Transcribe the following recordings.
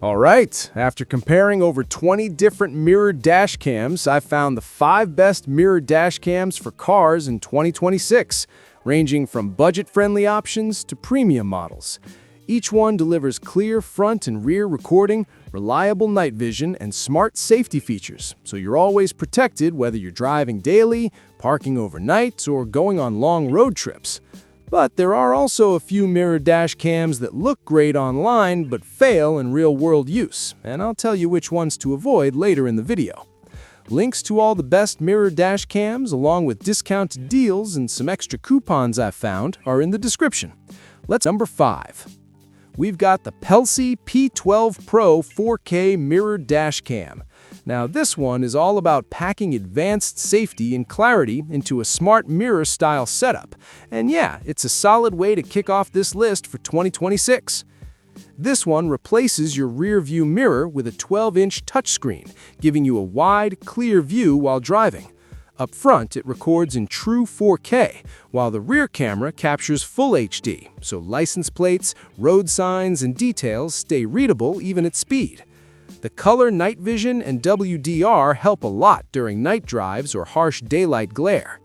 Alright, after comparing over 20 different mirrored dash cams, I found the 5 best mirrored dash cams for cars in 2026, ranging from budget-friendly options to premium models. Each one delivers clear front and rear recording, reliable night vision, and smart safety features, so you're always protected whether you're driving daily, parking overnight, or going on long road trips. But there are also a few mirror dash cams that look great online but fail in real-world use, and I'll tell you which ones to avoid later in the video. Links to all the best mirror dash cams, along with discounted deals and some extra coupons I've found, are in the description. Number 5. We've got the Pelsee P12 Pro 4K Mirror Dash Cam. Now this one is all about packing advanced safety and clarity into a smart mirror-style setup. And yeah, it's a solid way to kick off this list for 2026. This one replaces your rear-view mirror with a 12-inch touchscreen, giving you a wide, clear view while driving. Up front, it records in true 4K, while the rear camera captures full HD, so license plates, road signs, and details stay readable even at speed. The color night vision and WDR help a lot during night drives or harsh daylight glare.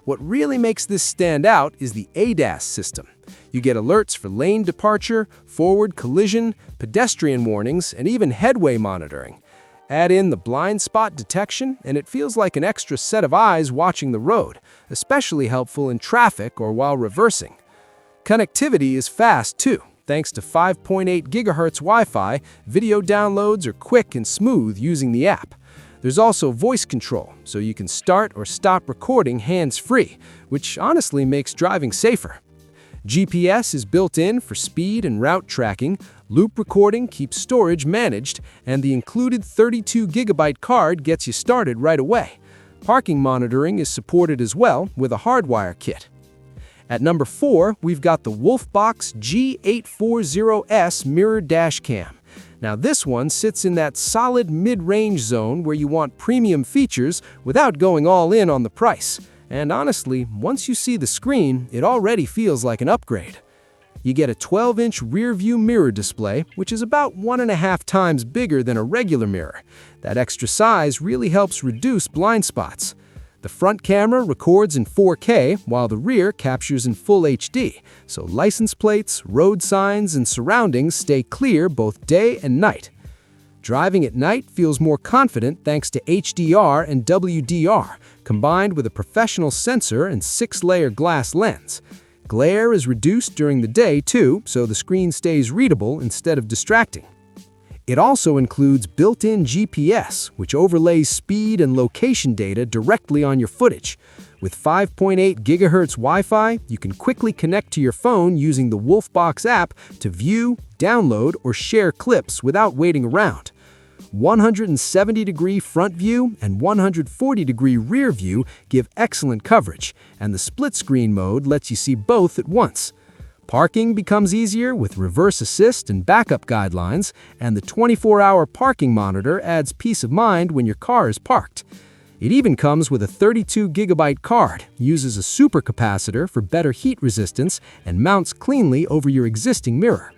What really makes this stand out is the ADAS system. You get alerts for lane departure, forward collision, pedestrian warnings, and even headway monitoring. Add in the blind spot detection, and it feels like an extra set of eyes watching the road, especially helpful in traffic or while reversing. Connectivity is fast too. Thanks to 5.8 GHz Wi-Fi, video downloads are quick and smooth using the app. There's also voice control, so you can start or stop recording hands-free, which honestly makes driving safer. GPS is built in for speed and route tracking, loop recording keeps storage managed, and the included 32GB card gets you started right away. Parking monitoring is supported as well with a hardwire kit. At number 4, we've got the WOLFBOX G840S Mirror Dash Cam. Now this one sits in that solid mid-range zone where you want premium features without going all in on the price. And honestly, once you see the screen, it already feels like an upgrade. You get a 12-inch rear-view mirror display, which is about 1.5 times bigger than a regular mirror. That extra size really helps reduce blind spots. The front camera records in 4K, while the rear captures in full HD, so license plates, road signs, and surroundings stay clear both day and night. Driving at night feels more confident thanks to HDR and WDR, combined with a professional sensor and 6-layer glass lens. Glare is reduced during the day too, so the screen stays readable instead of distracting. It also includes built-in GPS, which overlays speed and location data directly on your footage. With 5.8 GHz Wi-Fi, you can quickly connect to your phone using the WOLFBOX app to view, download, or share clips without waiting around. 170-degree front view and 140-degree rear view give excellent coverage, and the split-screen mode lets you see both at once. Parking becomes easier with reverse assist and backup guidelines, and the 24-hour parking monitor adds peace of mind when your car is parked. It even comes with a 32GB card, uses a supercapacitor for better heat resistance, and mounts cleanly over your existing mirror.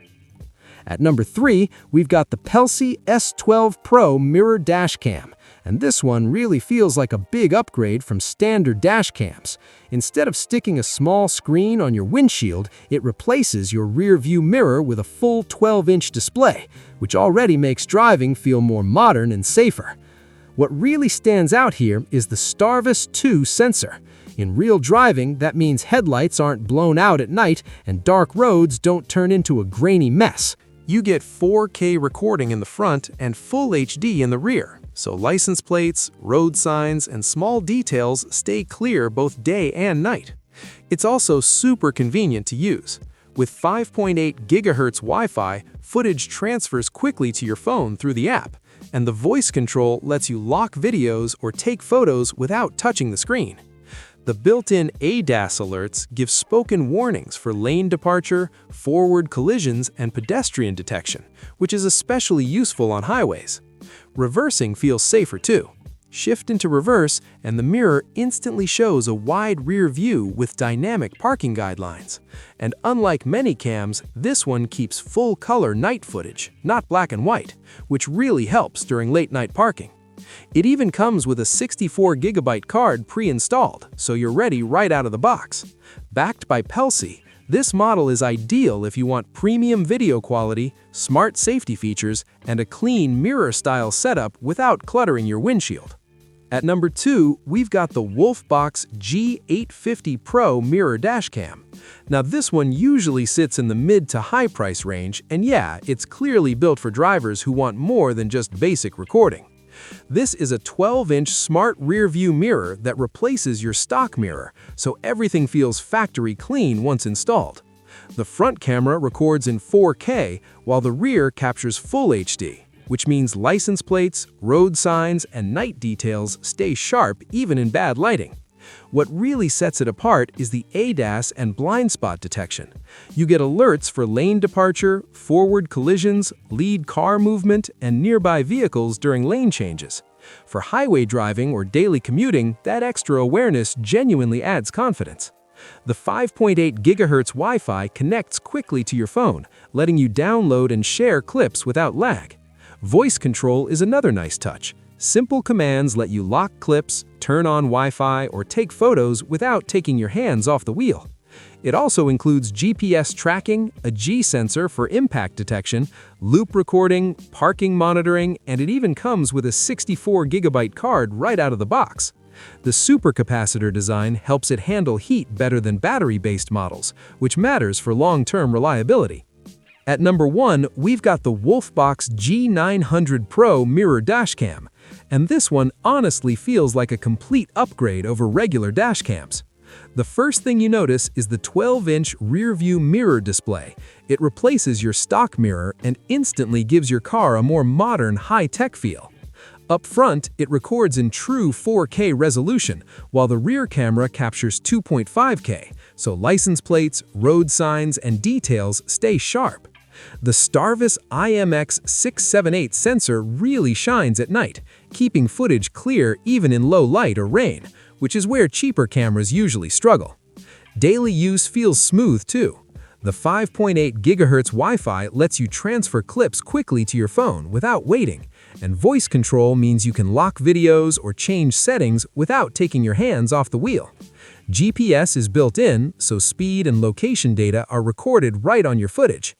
At number 3, we've got the Pelsee S12 Pro Mirror Dash Cam, and this one really feels like a big upgrade from standard dash cams. Instead of sticking a small screen on your windshield, it replaces your rear-view mirror with a full 12-inch display, which already makes driving feel more modern and safer. What really stands out here is the Starvis 2 sensor. In real driving, that means headlights aren't blown out at night and dark roads don't turn into a grainy mess. You get 4K recording in the front and full HD in the rear, so license plates, road signs, and small details stay clear both day and night. It's also super convenient to use. With 5.8 GHz Wi-Fi, footage transfers quickly to your phone through the app, and the voice control lets you lock videos or take photos without touching the screen. The built-in ADAS alerts give spoken warnings for lane departure, forward collisions, and pedestrian detection, which is especially useful on highways. Reversing feels safer too. shift into reverse, and the mirror instantly shows a wide rear view with dynamic parking guidelines. And unlike many cams, this one keeps full-color night footage, not black and white, which really helps during late-night parking. It even comes with a 64GB card pre-installed, so you're ready right out of the box. Backed by Pelsee, this model is ideal if you want premium video quality, smart safety features, and a clean mirror-style setup without cluttering your windshield. At number 2, we've got the WOLFBOX G850 Pro Mirror Dashcam. Now this one usually sits in the mid to high price range, and yeah, it's clearly built for drivers who want more than just basic recording. This is a 12-inch smart rear-view mirror that replaces your stock mirror, so everything feels factory clean once installed. The front camera records in 4K, while the rear captures full HD, which means license plates, road signs, and night details stay sharp even in bad lighting. What really sets it apart is the ADAS and blind spot detection. You get alerts for lane departure, forward collisions, lead car movement, and nearby vehicles during lane changes. For highway driving or daily commuting, that extra awareness genuinely adds confidence. The 5.8 GHz Wi-Fi connects quickly to your phone, letting you download and share clips without lag. Voice control is another nice touch. Simple commands let you lock clips, turn on Wi-Fi, or take photos without taking your hands off the wheel. It also includes GPS tracking, a G-sensor for impact detection, loop recording, parking monitoring, and it even comes with a 64GB card right out of the box. The supercapacitor design helps it handle heat better than battery-based models, which matters for long-term reliability. At number 1, we've got the WOLFBOX G900 Pro Mirror Dashcam, and this one honestly feels like a complete upgrade over regular dashcams. The first thing you notice is the 12-inch rear-view mirror display. It replaces your stock mirror and instantly gives your car a more modern, high-tech feel. Up front, it records in true 4K resolution, while the rear camera captures 2.5K, so license plates, road signs, and details stay sharp. The Starvis IMX678 sensor really shines at night, keeping footage clear even in low light or rain, which is where cheaper cameras usually struggle. Daily use feels smooth too. The 5.8 GHz Wi-Fi lets you transfer clips quickly to your phone without waiting, and voice control means you can lock videos or change settings without taking your hands off the wheel. GPS is built in, so speed and location data are recorded right on your footage.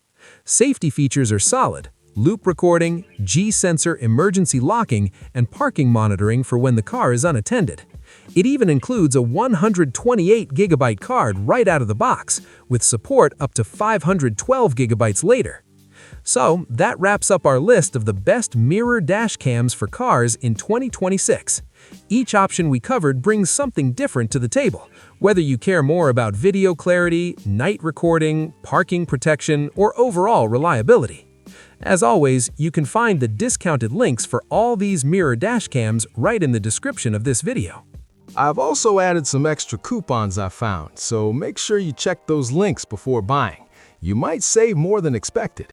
Safety features are solid: loop recording, G-sensor emergency locking, and parking monitoring for when the car is unattended. It even includes a 128GB card right out of the box, with support up to 512GB later. So, that wraps up our list of the best mirror dash cams for cars in 2026. Each option we covered brings something different to the table, whether you care more about video clarity, night recording, parking protection, or overall reliability. As always, you can find the discounted links for all these mirror dash cams right in the description of this video. I've also added some extra coupons I found, so make sure you check those links before buying. You might save more than expected.